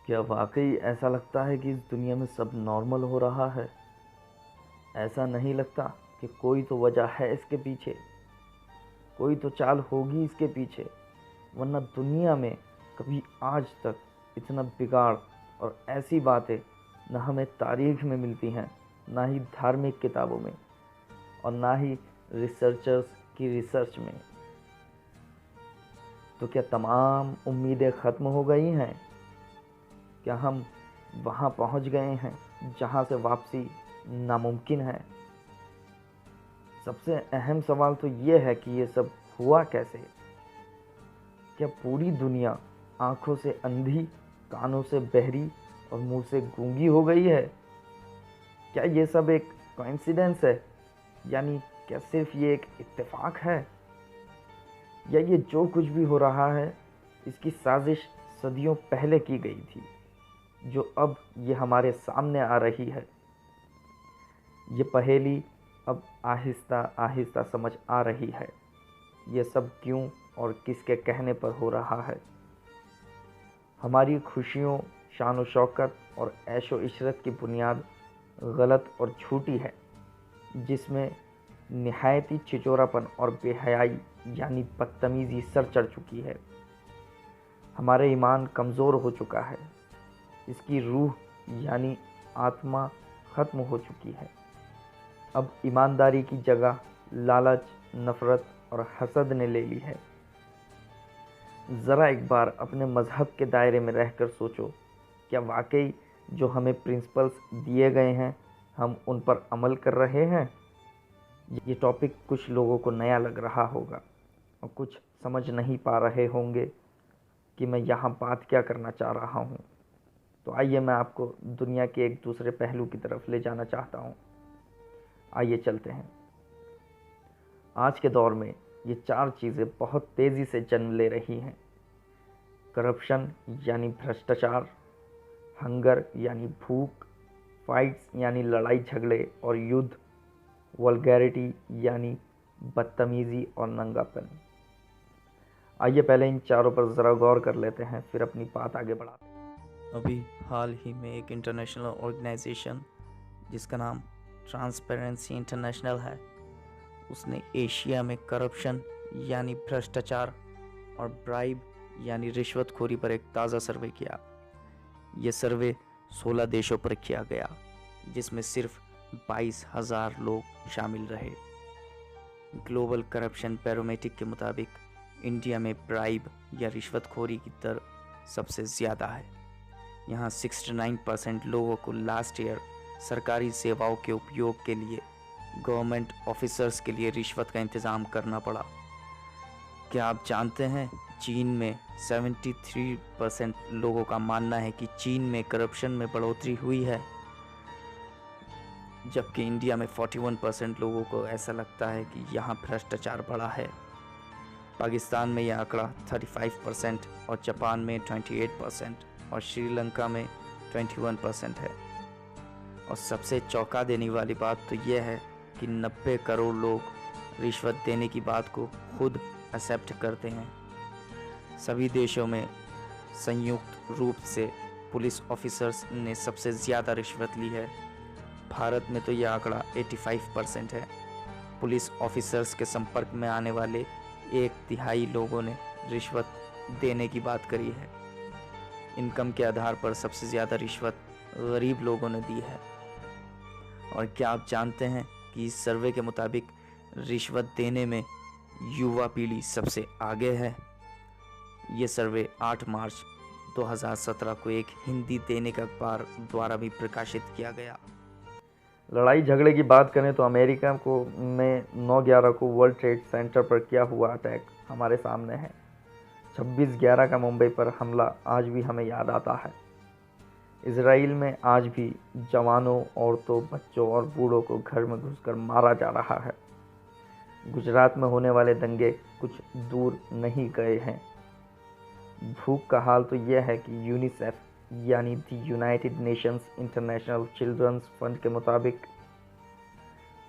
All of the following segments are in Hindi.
क्या वाकई ऐसा लगता है कि इस दुनिया में सब नॉर्मल हो रहा है? ऐसा नहीं लगता कि कोई तो वजह है इसके पीछे, कोई तो चाल होगी इसके पीछे, वरना दुनिया में कभी आज तक इतना बिगाड़ और ऐसी बातें न हमें तारीख में मिलती हैं, ना ही धार्मिक किताबों में, और ना ही रिसर्चर्स की रिसर्च में। तो क्या तमाम उम्मीदें ख़त्म हो गई हैं? क्या हम वहाँ पहुँच गए हैं जहाँ से वापसी नामुमकिन है? सबसे अहम सवाल तो ये है कि ये सब हुआ कैसे? क्या पूरी दुनिया आंखों से अंधी, कानों से बहरी और मुंह से गूंगी हो गई है? क्या ये सब एक कोइंसिडेंस है, यानी क्या सिर्फ ये एक इत्तेफाक है, या ये जो कुछ भी हो रहा है इसकी साजिश सदियों पहले की गई थी, जो अब ये हमारे सामने आ रही है? ये पहेली अब आहिस्ता आहिस्ता समझ आ रही है। ये सब क्यों और किसके कहने पर हो रहा है? हमारी खुशियों, शान व शौकत और ऐशो इशरत की बुनियाद गलत और झूठी है, जिसमें निहायती छिचोरापन और बेहयाई यानी बदतमीज़ी सर चढ़ चुकी है। हमारे ईमान कमज़ोर हो चुका है, इसकी रूह यानी आत्मा ख़त्म हो चुकी है। अब ईमानदारी की जगह लालच, नफ़रत और हसद ने ले ली है। ज़रा एक बार अपने मज़हब के दायरे में रहकर सोचो, क्या वाकई जो हमें प्रिंसिपल्स दिए गए हैं हम उन पर अमल कर रहे हैं? ये टॉपिक कुछ लोगों को नया लग रहा होगा और कुछ समझ नहीं पा रहे होंगे कि मैं यहाँ बात क्या करना चाह रहा हूँ। तो आइए मैं आपको दुनिया के एक दूसरे पहलू की तरफ ले जाना चाहता हूँ। आइए चलते हैं। आज के दौर में ये चार चीज़ें बहुत तेज़ी से जन्म ले रही हैं। करप्शन यानी भ्रष्टाचार, हंगर यानी भूख, फाइट्स यानी लड़ाई झगड़े और युद्ध, वल्गैरिटी यानी बदतमीज़ी और नंगापन। आइए पहले इन चारों पर ज़रा गौर कर लेते हैं, फिर अपनी बात आगे बढ़ाते हैं। अभी हाल ही में एक इंटरनेशनल ऑर्गेनाइजेशन जिसका नाम ट्रांसपेरेंसी इंटरनेशनल है, उसने एशिया में करप्शन यानी भ्रष्टाचार और ब्राइब यानी रिश्वतखोरी पर एक ताज़ा सर्वे किया। ये सर्वे 16 देशों पर किया गया, जिसमें सिर्फ 22,000 लोग शामिल रहे। ग्लोबल करप्शन बैरोमेट्रिक के मुताबिक इंडिया में ब्राइब या रिश्वतखोरी की दर सबसे ज़्यादा है। यहाँ 69% लोगों को लास्ट ईयर सरकारी सेवाओं के उपयोग के लिए गवर्नमेंट ऑफिसर्स के लिए रिश्वत का इंतज़ाम करना पड़ा। क्या आप जानते हैं चीन में 73% लोगों का मानना है कि चीन में करप्शन में बढ़ोतरी हुई है, जबकि इंडिया में 41% लोगों को ऐसा लगता है कि यहाँ भ्रष्टाचार बढ़ा है। पाकिस्तान में यह आंकड़ा 35% और जापान में 28% और श्रीलंका में 21% है। और सबसे चौंका देने वाली बात तो यह है कि 90 करोड़ लोग रिश्वत देने की बात को खुद एक्सेप्ट करते हैं। सभी देशों में संयुक्त रूप से पुलिस ऑफिसर्स ने सबसे ज़्यादा रिश्वत ली है। भारत में तो यह आंकड़ा 85% है। पुलिस ऑफिसर्स के संपर्क में आने वाले 1/3 लोगों ने रिश्वत देने की बात करी है। इनकम के आधार पर सबसे ज़्यादा रिश्वत गरीब लोगों ने दी है। और क्या आप जानते हैं कि इस सर्वे के मुताबिक रिश्वत देने में युवा पीढ़ी सबसे आगे है। ये सर्वे 8 मार्च 2017 को एक हिंदी दैनिक अखबार द्वारा भी प्रकाशित किया गया। लड़ाई झगड़े की बात करें तो अमेरिका को में 9/11 को वर्ल्ड ट्रेड सेंटर पर किया हुआ अटैक हमारे सामने है। 26/11 का मुंबई पर हमला आज भी हमें याद आता है। इसराइल में आज भी जवानों, औरतों, बच्चों और बूढ़ों को घर में घुसकर मारा जा रहा है। गुजरात में होने वाले दंगे कुछ दूर नहीं गए हैं। भूख का हाल तो यह है कि यूनिसेफ यानी the United Nations International Children's Fund के मुताबिक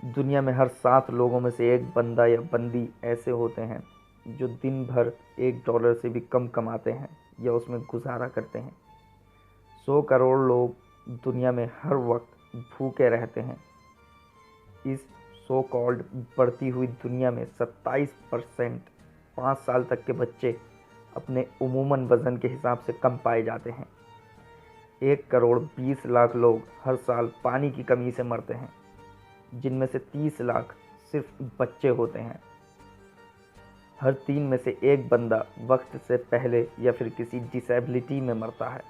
दुनिया में हर 7 लोगों में से एक बंदा या बंदी ऐसे होते हैं जो दिन भर $1 से भी कम कमाते हैं या उसमें गुजारा करते हैं। 100 करोड़ लोग दुनिया में हर वक्त भूखे रहते हैं। इस सो कॉल्ड बढ़ती हुई दुनिया में 27% 5 साल तक के बच्चे अपने उमूमन वज़न के हिसाब से कम पाए जाते हैं। 1 करोड़ 20 लाख लोग हर साल पानी की कमी से मरते हैं, जिनमें से 30 लाख सिर्फ बच्चे होते हैं। हर 3 में से 1 बंदा वक्त से पहले या फिर किसी डिसेबिलिटी में मरता है,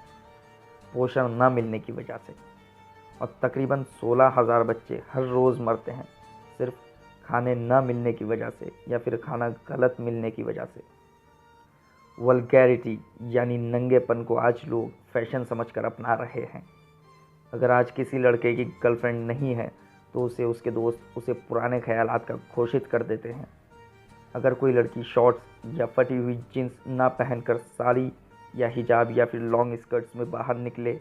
पोषण न मिलने की वजह से। और तकरीबन 16,000 बच्चे हर रोज़ मरते हैं, सिर्फ खाने न मिलने की वजह से या फिर खाना गलत मिलने की वजह से। वल्गैरिटी यानी नंगेपन को आज लोग फैशन समझकर अपना रहे हैं। अगर आज किसी लड़के की गर्लफ्रेंड नहीं है तो उसके दोस्त उसे पुराने ख्यालात का घोषित कर देते हैं। अगर कोई लड़की शॉर्ट्स या फटी हुई जीन्स ना पहनकर साड़ी या हिजाब या फिर लॉन्ग स्कर्ट्स में बाहर निकले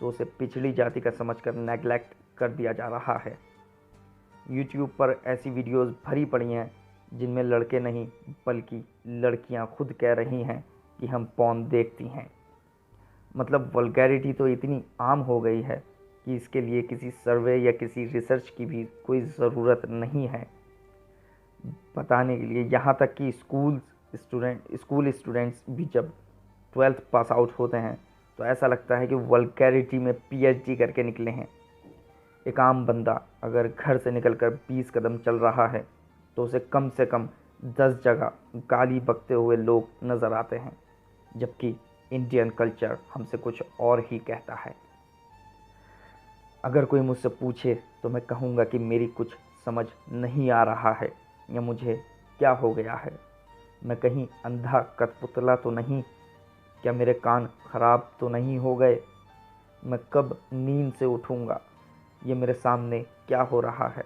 तो उसे पिछड़ी जाति का समझकर नेगलेक्ट कर दिया जा रहा है। यूट्यूब पर ऐसी वीडियोस भरी पड़ी हैं जिनमें लड़के नहीं बल्कि लड़कियां खुद कह रही हैं कि हम पॉर्न देखती हैं। मतलब वल्गैरिटी तो इतनी आम हो गई है कि इसके लिए किसी सर्वे या किसी रिसर्च की भी कोई ज़रूरत नहीं है बताने के लिए। यहाँ तक कि स्कूल स्टूडेंट्स भी जब 12th पास आउट होते हैं तो ऐसा लगता है कि वल्गैरिटी में PhD करके निकले हैं। एक आम बंदा अगर घर से निकलकर 20 कदम चल रहा है तो उसे कम से कम 10 जगह गाली बकते हुए लोग नज़र आते हैं, जबकि इंडियन कल्चर हमसे कुछ और ही कहता है। अगर कोई मुझसे पूछे तो मैं कहूँगा कि मेरी कुछ समझ नहीं आ रहा है या मुझे क्या हो गया है। मैं कहीं अंधा कठपुतला तो नहीं? क्या मेरे कान खराब तो नहीं हो गए? मैं कब नींद से उठूँगा? ये मेरे सामने क्या हो रहा है?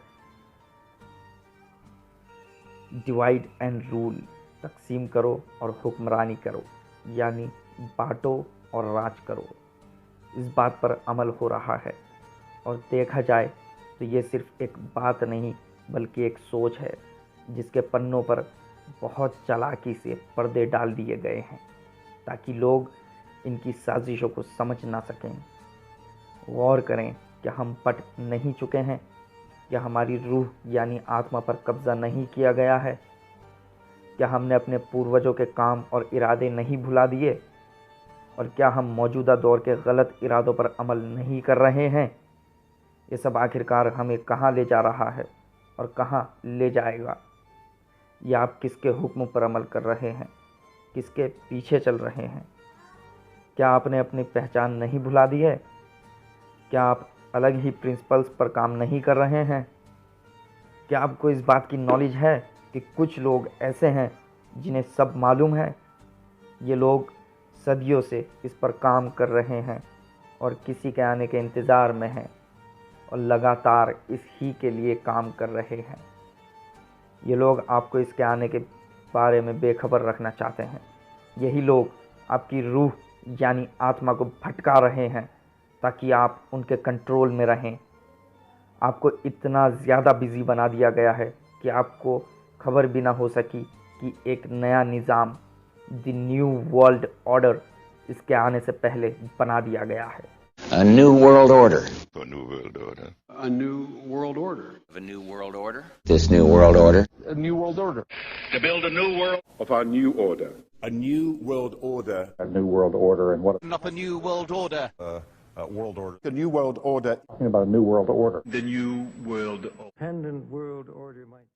डिवाइड एंड रूल, तकसीम करो और हुक्मरानी करो, यानी बांटो और राज करो। इस बात पर अमल हो रहा है और देखा जाए तो ये सिर्फ एक बात नहीं बल्कि एक सोच है जिसके पन्नों पर बहुत चालाकी से पर्दे डाल दिए गए हैं ताकि लोग इनकी साजिशों को समझ ना सकें। गौर करें, क्या हम पट नहीं चुके हैं? क्या हमारी रूह यानी आत्मा पर कब्ज़ा नहीं किया गया है? क्या हमने अपने पूर्वजों के काम और इरादे नहीं भुला दिए? और क्या हम मौजूदा दौर के गलत इरादों पर अमल नहीं कर रहे हैं? ये सब आखिरकार हमें कहाँ ले जा रहा है और कहाँ ले जाएगा? या आप किसके हुक्म पर अमल कर रहे हैं? किसके पीछे चल रहे हैं? क्या आपने अपनी पहचान नहीं भुला दी है? क्या आप अलग ही प्रिंसिपल्स पर काम नहीं कर रहे हैं? क्या आपको इस बात की नॉलेज है कि कुछ लोग ऐसे हैं जिन्हें सब मालूम है? ये लोग सदियों से इस पर काम कर रहे हैं और किसी के आने के इंतज़ार में हैं और लगातार इस ही के लिए काम कर रहे हैं। ये लोग आपको इसके आने के बारे में बेखबर रखना चाहते हैं। यही लोग आपकी रूह यानी आत्मा को भटका रहे हैं ताकि आप उनके कंट्रोल में रहें। आपको इतना ज़्यादा बिज़ी बना दिया गया है कि आपको खबर भी ना हो सकी कि एक नया निज़ाम, द न्यू वर्ल्ड ऑर्डर, इसके आने से पहले बना दिया गया है। A new world order. A new world order. A new world order. A new world order. This new world order. A new world order. To build a new world of our new order. A new world order. A new world order and what? Up a new world order. World order. The new world order. Talking about a new world order. the new world order. Independent world order might